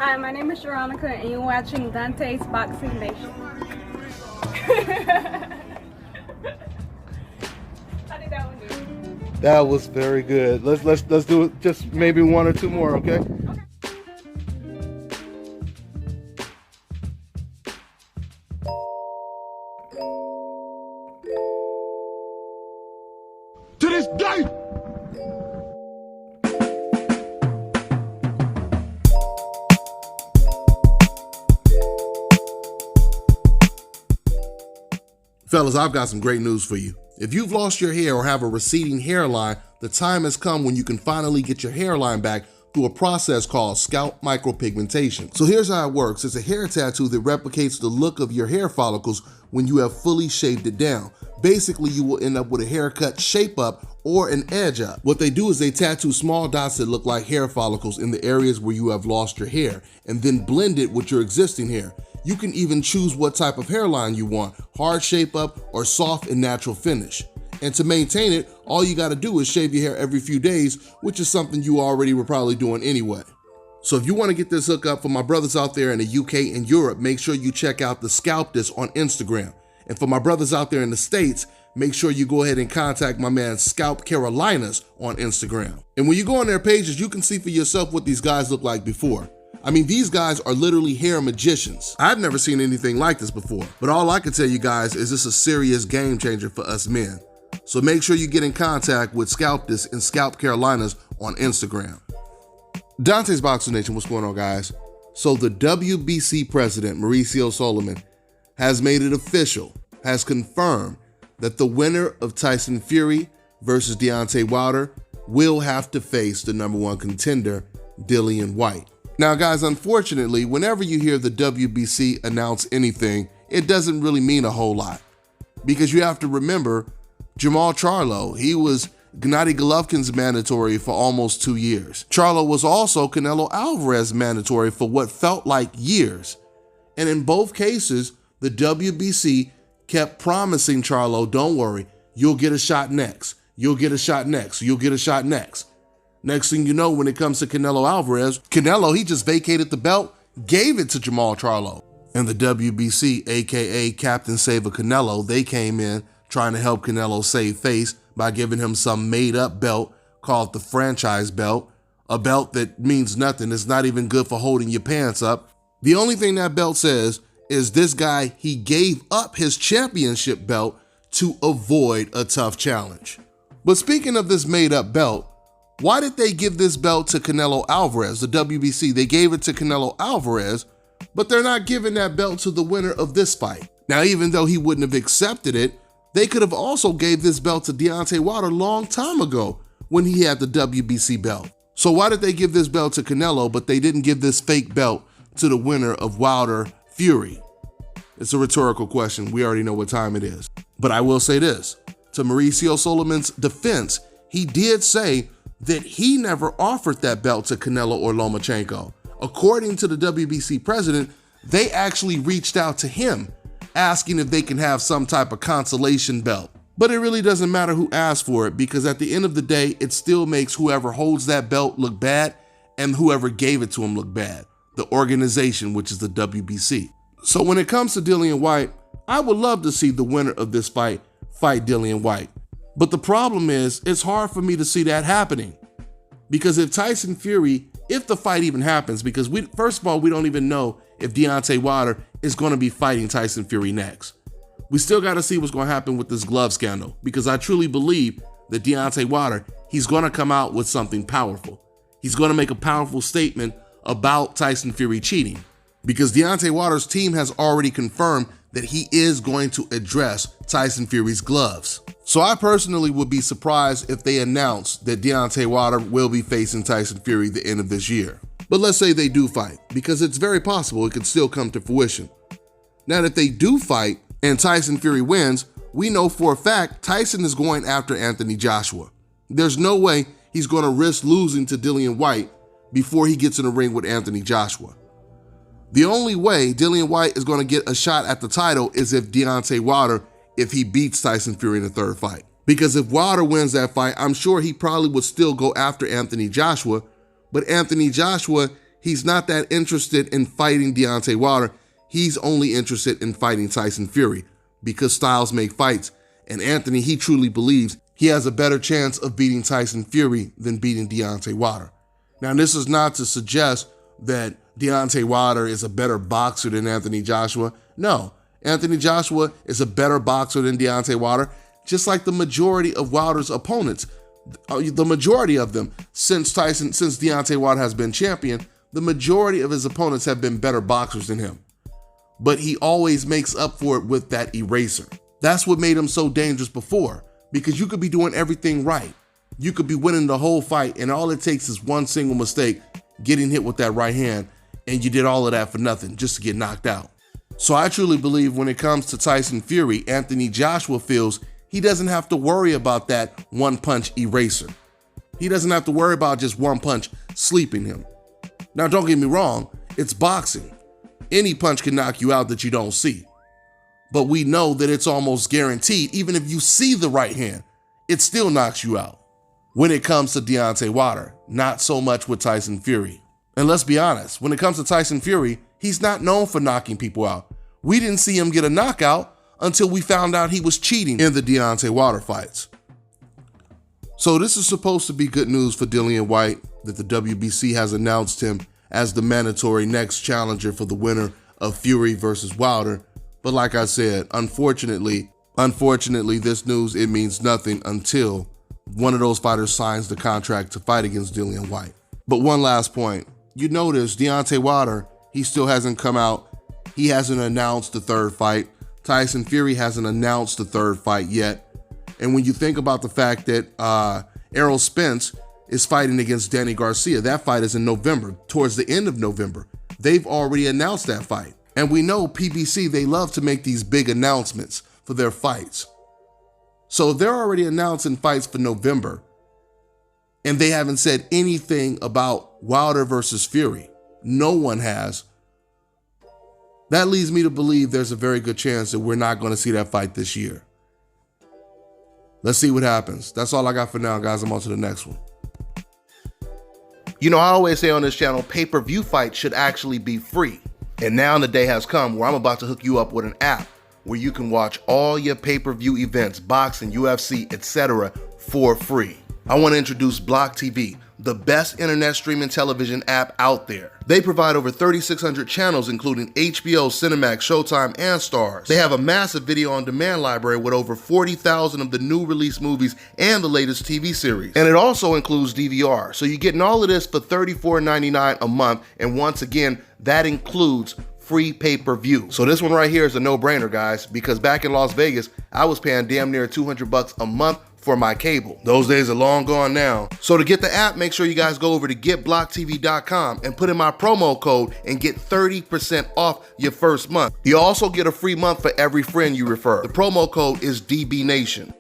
Hi, my name is Veronica, and you're watching Deontay's Boxing Nation. How did that one do? That was very good. Let's do it. Just maybe one or two more, okay? To this day. Fellas, I've got some great news for you. If you've lost your hair or have a receding hairline, the time has come when you can finally get your hairline back through a process called scalp micropigmentation. So here's how it works. It's a hair tattoo that replicates the look of your hair follicles when you have fully shaved it down. Basically, you will end up with a haircut shape up or an edge up. What they do is they tattoo small dots that look like hair follicles in the areas where you have lost your hair and then blend it with your existing hair. You can even choose what type of hairline you want, hard shape up or soft and natural finish. And to maintain it, all you gotta do is shave your hair every few days, which is something you already were probably doing anyway. So if you wanna get this hookup for my brothers out there in the UK and Europe, make sure you check out the Scalp This on Instagram. And for my brothers out there in the States, make sure you go ahead and contact my man Scalp Carolinas on Instagram. And when you go on their pages, you can see for yourself what these guys look like before. I mean, these guys are literally hair magicians. I've never seen anything like this before, but all I can tell you guys is this is a serious game changer for us men. So make sure you get in contact with Scalp This and Scalp Carolinas on Instagram. Deontay's Boxing Nation, what's going on, guys? So the WBC president, Mauricio Solomon, has made it official, has confirmed that the winner of Tyson Fury versus Deontay Wilder will have to face the #1 contender, Dillian Whyte. Now, guys, unfortunately, whenever you hear the WBC announce anything, it doesn't really mean a whole lot. Because you have to remember, Jermall Charlo, he was Gennady Golovkin's mandatory for almost 2 years. Charlo was also Canelo Alvarez's mandatory for what felt like years. And in both cases, the WBC kept promising Charlo, don't worry, you'll get a shot next. You'll get a shot next. You'll get a shot next. Next thing you know, when it comes to Canelo Alvarez, Canelo, he just vacated the belt, gave it to Jermall Charlo. And the WBC, AKA Captain Save-A Canelo, they came in trying to help Canelo save face by giving him some made-up belt called the franchise belt, a belt that means nothing. It's not even good for holding your pants up. The only thing that belt says is this guy, he gave up his championship belt to avoid a tough challenge. But speaking of this made-up belt, why did they give this belt to Canelo Alvarez, the WBC? They gave it to Canelo Alvarez, but they're not giving that belt to the winner of this fight. Now, even though he wouldn't have accepted it, they could have also gave this belt to Deontay Wilder a long time ago when he had the WBC belt. So why did they give this belt to Canelo, but they didn't give this fake belt to the winner of Wilder Fury? It's a rhetorical question. We already know what time it is. But I will say this, to Mauricio Solomon's defense, he did say that he never offered that belt to Canelo or Lomachenko. According to the WBC president, they actually reached out to him, asking if they can have some type of consolation belt. But it really doesn't matter who asked for it, because at the end of the day, it still makes whoever holds that belt look bad and whoever gave it to him look bad, the organization, which is the WBC. So when it comes to Dillian Whyte, I would love to see the winner of this fight Dillian Whyte. But the problem is, it's hard for me to see that happening. Because if Tyson Fury, if the fight even happens, because first of all, we don't even know if Deontay Wilder is going to be fighting Tyson Fury next. We still got to see what's going to happen with this glove scandal, because I truly believe that Deontay Wilder, he's going to come out with something powerful. He's going to make a powerful statement about Tyson Fury cheating, because Deontay Wilder's team has already confirmed that he is going to address Tyson Fury's gloves. So I personally would be surprised if they announced that Deontay Wilder will be facing Tyson Fury the end of this year. But let's say they do fight, because it's very possible it could still come to fruition. Now, if they do fight and Tyson Fury wins, we know for a fact Tyson is going after Anthony Joshua. There's no way he's going to risk losing to Dillian Whyte before he gets in the ring with Anthony Joshua. The only way Dillian Whyte is going to get a shot at the title is if Deontay Wilder, if he beats Tyson Fury in the third fight. Because if Wilder wins that fight, I'm sure he probably would still go after Anthony Joshua, but Anthony Joshua, he's not that interested in fighting Deontay Wilder. He's only interested in fighting Tyson Fury because styles make fights. And Anthony, he truly believes he has a better chance of beating Tyson Fury than beating Deontay Wilder. Now, this is not to suggest that Deontay Wilder is a better boxer than Anthony Joshua. No, Anthony Joshua is a better boxer than Deontay Wilder, just like the majority of Wilder's opponents. The majority of them, since Deontay Wilder has been champion, the majority of his opponents have been better boxers than him. But he always makes up for it with that eraser. That's what made him so dangerous before, because you could be doing everything right. You could be winning the whole fight, and all it takes is one single mistake, getting hit with that right hand, and you did all of that for nothing, just to get knocked out. So I truly believe when it comes to Tyson Fury, Anthony Joshua feels he doesn't have to worry about that one-punch eraser. He doesn't have to worry about just one punch sleeping him. Now, don't get me wrong, it's boxing. Any punch can knock you out that you don't see. But we know that it's almost guaranteed, even if you see the right hand, it still knocks you out. When it comes to Deontay Wilder, not so much with Tyson Fury. And let's be honest, when it comes to Tyson Fury, he's not known for knocking people out. We didn't see him get a knockout until we found out he was cheating in the Deontay Wilder fights. So this is supposed to be good news for Dillian Whyte, that the WBC has announced him as the mandatory next challenger for the winner of Fury versus Wilder. But like I said, unfortunately, this news, it means nothing until one of those fighters signs the contract to fight against Dillian Whyte. But one last point. You notice Deontay Wilder, he still hasn't come out. He hasn't announced the third fight. Tyson Fury hasn't announced the third fight yet. And when you think about the fact that Errol Spence is fighting against Danny Garcia, that fight is in November, towards the end of November. They've already announced that fight. And we know PBC, they love to make these big announcements for their fights. So if they're already announcing fights for November and they haven't said anything about Wilder versus Fury, no one has, that leads me to believe there's a very good chance that we're not going to see that fight this year. Let's see what happens. That's all I got for now, guys. I'm on to the next one. You know, I always say on this channel, pay-per-view fights should actually be free. And now the day has come where I'm about to hook you up with an app where you can watch all your pay-per-view events, boxing, UFC, etc. for free. I want to introduce Block TV, the best internet streaming television app out there. They provide over 3,600 channels, including HBO, Cinemax, Showtime, and Starz. They have a massive video on demand library with over 40,000 of the new release movies and the latest TV series. And it also includes DVR. So you're getting all of this for $34.99 a month. And once again, that includes free pay-per-view. So this one right here is a no-brainer, guys, because back in Las Vegas, I was paying damn near $200 a month for my cable. Those days are long gone now. So to get the app, make sure you guys go over to getblocktv.com and put in my promo code and get 30% off your first month. You also get a free month for every friend you refer. The promo code is DBNation.